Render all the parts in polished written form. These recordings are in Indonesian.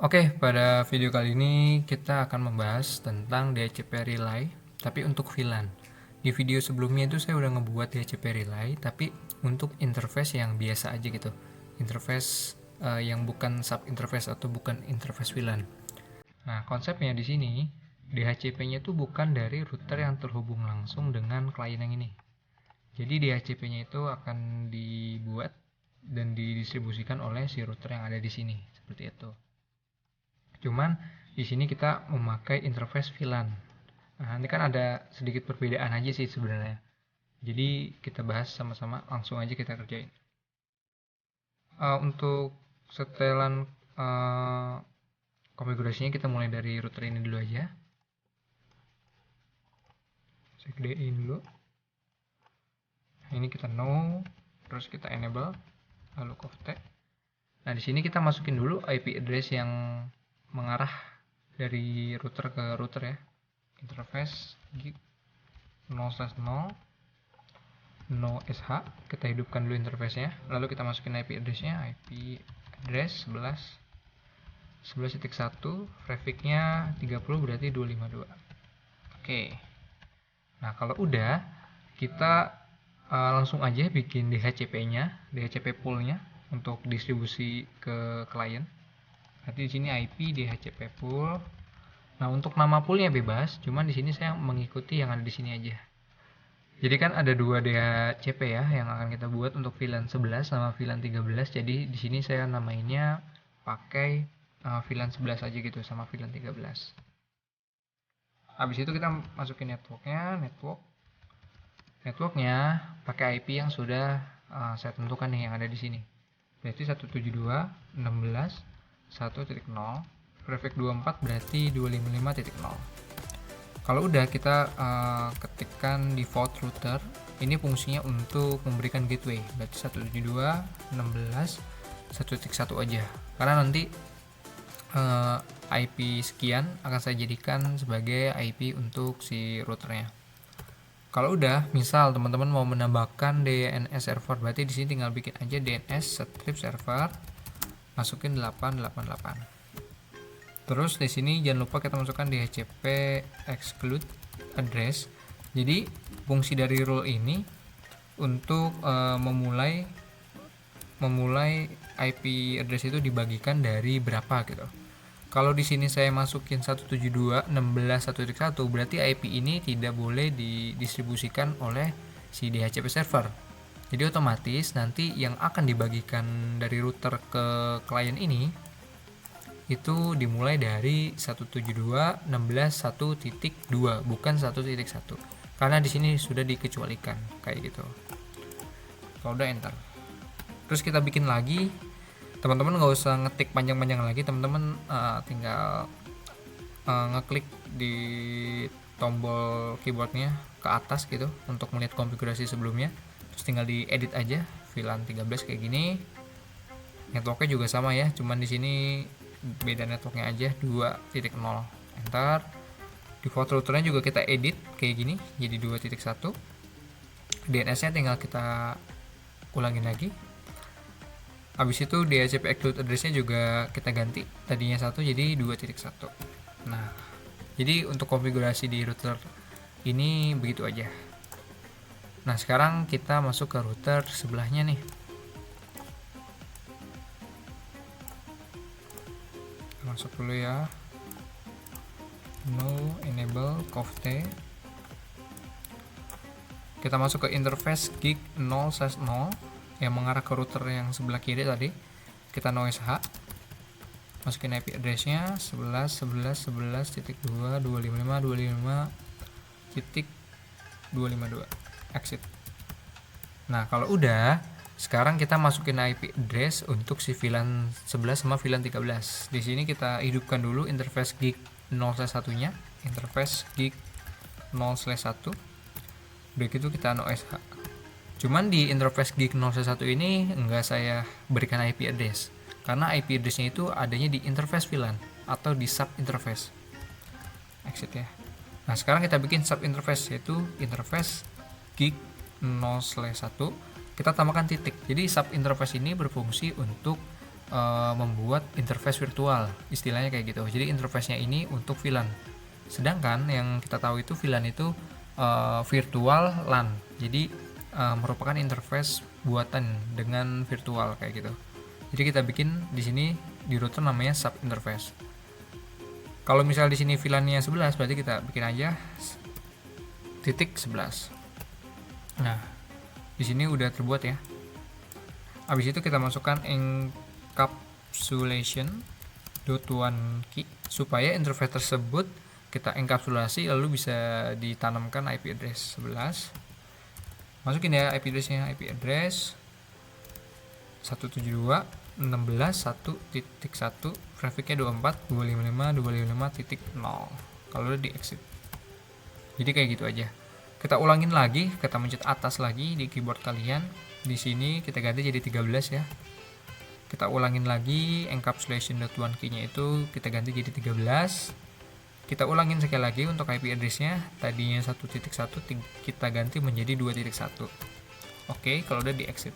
Oke, pada video kali ini kita akan membahas tentang DHCP Relay, tapi untuk VLAN. Di video sebelumnya itu saya udah ngebuat DHCP Relay, tapi untuk interface yang biasa aja gitu. Interface yang bukan sub interface atau bukan interface VLAN. Nah, konsepnya di sini DHCP-nya itu bukan dari router yang terhubung langsung dengan klien yang ini. Jadi DHCP-nya itu akan dibuat dan didistribusikan oleh si router yang ada di sini, seperti itu. Cuman di sini kita memakai interface VLAN. Nah, ini kan ada sedikit perbedaan aja sih sebenarnya. Jadi kita bahas sama-sama, langsung aja kita kerjain. Untuk setelan konfigurasinya kita mulai dari router ini dulu aja. Saya gedein dulu. Ini kita no, terus kita enable, lalu COFT. Nah, di sini kita masukin dulu IP address yang mengarah dari router ke router ya. Interface gig 0/0 no sh, kita hidupkan dulu interface-nya, lalu kita masukin IP address-nya, IP address 11.1, traffic-nya 30 berarti 252. Oke. Nah, kalau udah kita langsung aja bikin DHCP-nya, DHCP pool-nya untuk distribusi ke klien. Nanti di sini IP DHCP pool. Nah, untuk nama poolnya bebas, cuman di sini saya mengikuti yang ada di sini aja. Jadi kan ada dua DHCP ya yang akan kita buat untuk VLAN 11 sama VLAN 13. Jadi di sini saya namainnya pakai VLAN 11 aja gitu sama VLAN 13. Habis itu kita masukin networknya pakai IP yang sudah saya tentukan nih yang ada di sini. Berarti 172.16.1.0, traffic 24 berarti 255.0. Kalau udah kita ketikkan default router, ini fungsinya untuk memberikan gateway, berarti 172.16.1.1 aja. Karena nanti IP sekian akan saya jadikan sebagai IP untuk si routernya. Kalau udah, misal teman-teman mau menambahkan DNS server, berarti di sini tinggal bikin aja DNS strip server, masukin 888. Terus di sini jangan lupa kita masukkan DHCP exclude address. Jadi fungsi dari rule ini untuk memulai IP address itu dibagikan dari berapa gitu. Kalau di sini saya masukin 172.16.1.1 berarti IP ini tidak boleh didistribusikan oleh si DHCP server. Jadi otomatis nanti yang akan dibagikan dari router ke klien ini itu dimulai dari 172.16.1.2 bukan 1.1. Karena di sini sudah dikecualikan kayak gitu. Kalau udah enter. Terus kita bikin lagi. Teman-teman nggak usah ngetik panjang-panjang lagi, teman-teman tinggal ngeklik di tombol keyboardnya ke atas gitu untuk melihat konfigurasi sebelumnya, terus tinggal diedit aja VLAN 13 kayak gini. Networknya juga sama ya, cuman di sini beda networknya aja 2.0. Enter. Default routernya juga kita edit kayak gini jadi 2.1. DNS-nya tinggal kita ulangin lagi. Habis itu DHCP exclude address-nya juga kita ganti, tadinya 1 jadi 2.1. Nah, jadi untuk konfigurasi di router ini begitu aja. Nah, sekarang kita masuk ke router sebelahnya nih. Masuk dulu ya. No enable COFT. Kita masuk ke interface gig 0/0 yang mengarah ke router yang sebelah kiri tadi. Kita no sh, masukin IP address-nya 11.11.11.255.255.252 exit. Nah, kalau udah, sekarang kita masukin IP address untuk si VLAN 11 sama VLAN 13. Di sini kita hidupkan dulu interface gig 0/1-nya, interface gig 0/1. Begitu kita no sh. Cuman di interface gig 0/1 ini enggak saya berikan IP address karena IP address-nya itu adanya di interface VLAN atau di sub interface. Exit ya. Nah, sekarang kita bikin sub interface yaitu interface gig 0/1. Kita tambahkan titik. Jadi sub interface ini berfungsi untuk membuat interface virtual, istilahnya kayak gitu. Jadi interface-nya ini untuk VLAN. Sedangkan yang kita tahu itu VLAN itu virtual LAN. Jadi merupakan interface buatan dengan virtual kayak gitu. Jadi kita bikin di sini di router namanya sub interface. Kalau misal di sini VLAN-nya 11, berarti kita bikin aja titik 11. Nah, di sini udah terbuat ya. Habis itu kita masukkan encapsulation .1 key supaya interface tersebut kita enkapsulasi lalu bisa ditanamkan IP address 11. Masukin ya IP address-nya, IP address 172.16.1.1, trafficnya 24.255.255.0. Kalau udah di exit. Jadi kayak gitu aja. Kita ulangin lagi, kita mencet atas lagi di keyboard kalian. Di sini kita ganti jadi 13 ya. Kita ulangin lagi encapsulation.1 key-nya itu kita ganti jadi 13. Kita ulangin sekali lagi untuk IP address-nya, tadinya 1.1 kita ganti menjadi 2.1. Oke, kalau udah di exit.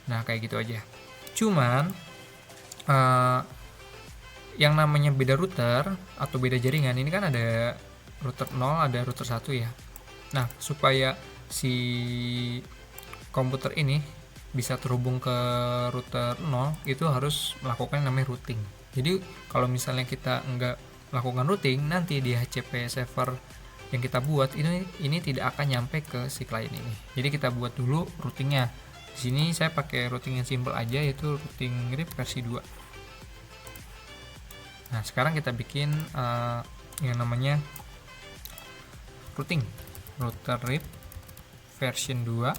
Nah, kayak gitu aja. Cuman yang namanya beda router atau beda jaringan ini kan ada router 0, ada router 1 ya. Nah, supaya si komputer ini bisa terhubung ke router 0 itu harus melakukan namanya routing. Jadi kalau misalnya kita enggak melakukan routing, nanti di HCP server yang kita buat ini tidak akan nyampe ke si klien ini. Jadi kita buat dulu routingnya. Di sini saya pakai routing yang simple aja, yaitu routing RIP versi 2. Nah, sekarang kita bikin yang namanya routing router RIP version 2.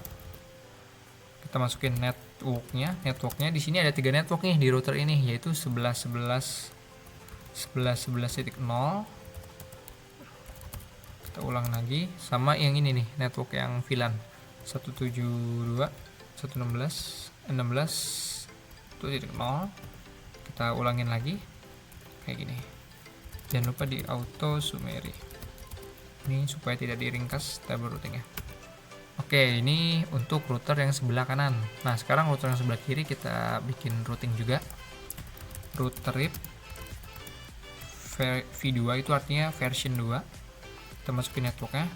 Kita masukin networknya di sini ada 3 network nih di router ini, yaitu 11.11.11.0. Kita ulang lagi sama yang ini nih, network yang VLAN 172.116.16.0. Kita ulangin lagi kayak gini. Jangan lupa di auto summary ini supaya tidak diringkas tabel routingnya. Oke, ini untuk router yang sebelah kanan. Nah, sekarang router yang sebelah kiri kita bikin routing juga. Router RIP V2 itu artinya version 2. Kita masukin networknya.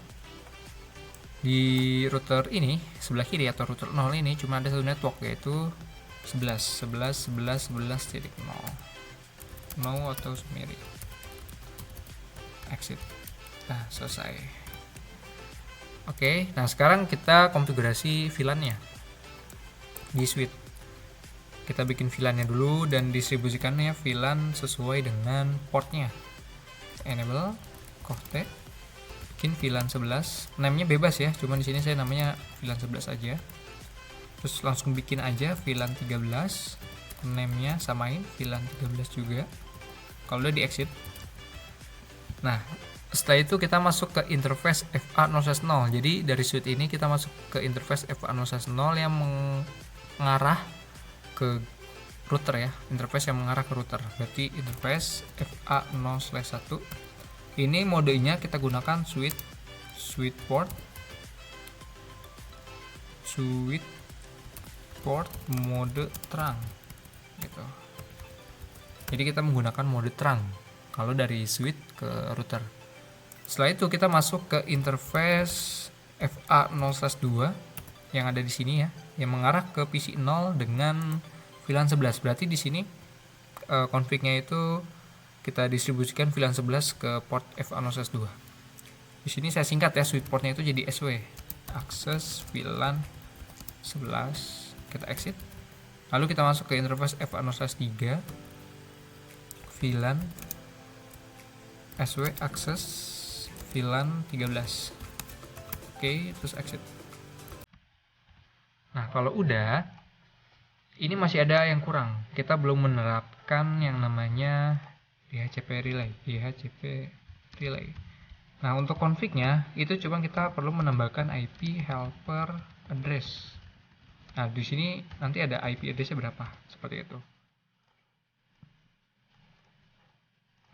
Di router ini sebelah kiri atau router 0 ini cuma ada satu network, yaitu 11.11.11.11.0. No auto summary. Exit. Nah, selesai. Oke, nah sekarang kita konfigurasi VLAN-nya di switch. Kita bikin VLAN-nya dulu dan distribusikannya VLAN sesuai dengan portnya. Enable Cortex, bikin VLAN 11. Namanya bebas ya, cuman di sini saya namanya VLAN 11 aja. Terus langsung bikin aja VLAN 13. Name-nya samain VLAN 13 juga. Kalau udah di exit. Nah, setelah itu kita masuk ke interface FA0/0. Jadi dari switch ini kita masuk ke interface FA0/0 yang mengarah ke router ya, interface yang mengarah ke router. Berarti interface FA0/1. Ini modenya kita gunakan switch port mode terang gitu. Jadi kita menggunakan mode terang kalau dari switch ke router. Setelah itu kita masuk ke interface FA0/2 yang ada di sini ya, yang mengarah ke PC 0 dengan VLAN 11. Berarti di sini config-nya itu kita distribusikan VLAN 11 ke port FA0/2. Di sini saya singkat ya, switch portnya itu jadi SW, akses VLAN 11. Kita exit. Lalu kita masuk ke interface FA0/3, VLAN SW akses VLAN 13. Oke, terus exit. Nah, kalau udah, ini masih ada yang kurang. Kita belum menerapkan yang namanya DHCP relay. Nah, untuk config-nya itu cuma kita perlu menambahkan IP helper address. Nah, di sini nanti ada IP address-nya berapa, seperti itu.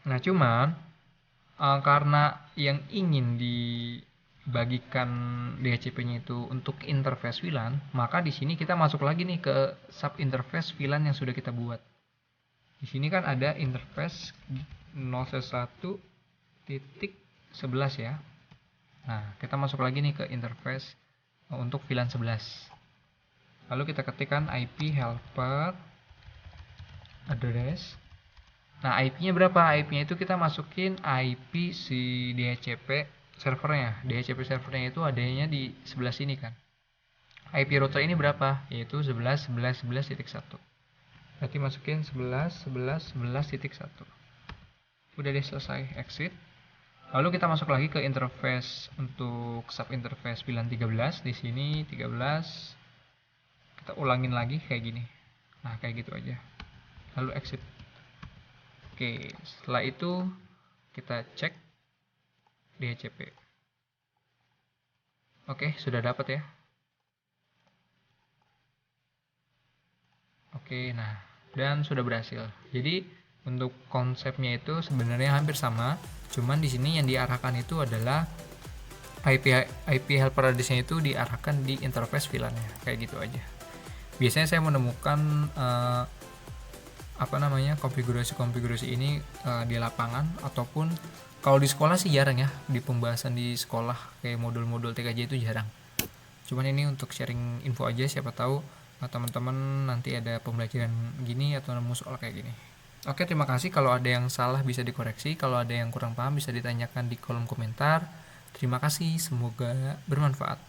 Nah, cuman karena yang ingin bagikan DHCP-nya itu untuk interface VLAN, maka di sini kita masuk lagi nih ke sub interface VLAN yang sudah kita buat. Di sini kan ada interface 0.1.11 ya. Nah, kita masuk lagi nih ke interface untuk VLAN 11. Lalu kita ketikkan IP helper address. Nah, IP-nya berapa? IP-nya itu kita masukin IP si DHCP servernya. DHCP servernya itu adanya di sebelah sini kan. IP router ini berapa? Yaitu 11.11.11.1. Berarti masukin 11.11.11.1. Udah deh, selesai, exit. Lalu kita masuk lagi ke interface untuk sub interface VLAN 13. Di sini 13. Kita ulangin lagi kayak gini. Nah, kayak gitu aja. Lalu exit. Oke, setelah itu kita cek DHCP. Oke, sudah dapat ya. Oke, nah, dan sudah berhasil. Jadi untuk konsepnya itu sebenarnya hampir sama, cuman di sini yang diarahkan itu adalah IP helper address-nya itu diarahkan di interface VLAN-nya, kayak gitu aja. Biasanya saya menemukan konfigurasi ini di lapangan, ataupun kalau di sekolah sih jarang ya, di pembahasan di sekolah kayak modul-modul TKJ itu jarang. Cuman ini untuk sharing info aja, siapa tahu teman-teman nanti ada pembelajaran gini atau nemu soal kayak gini. Oke, terima kasih. Kalau ada yang salah bisa dikoreksi, kalau ada yang kurang paham bisa ditanyakan di kolom komentar. Terima kasih, semoga bermanfaat.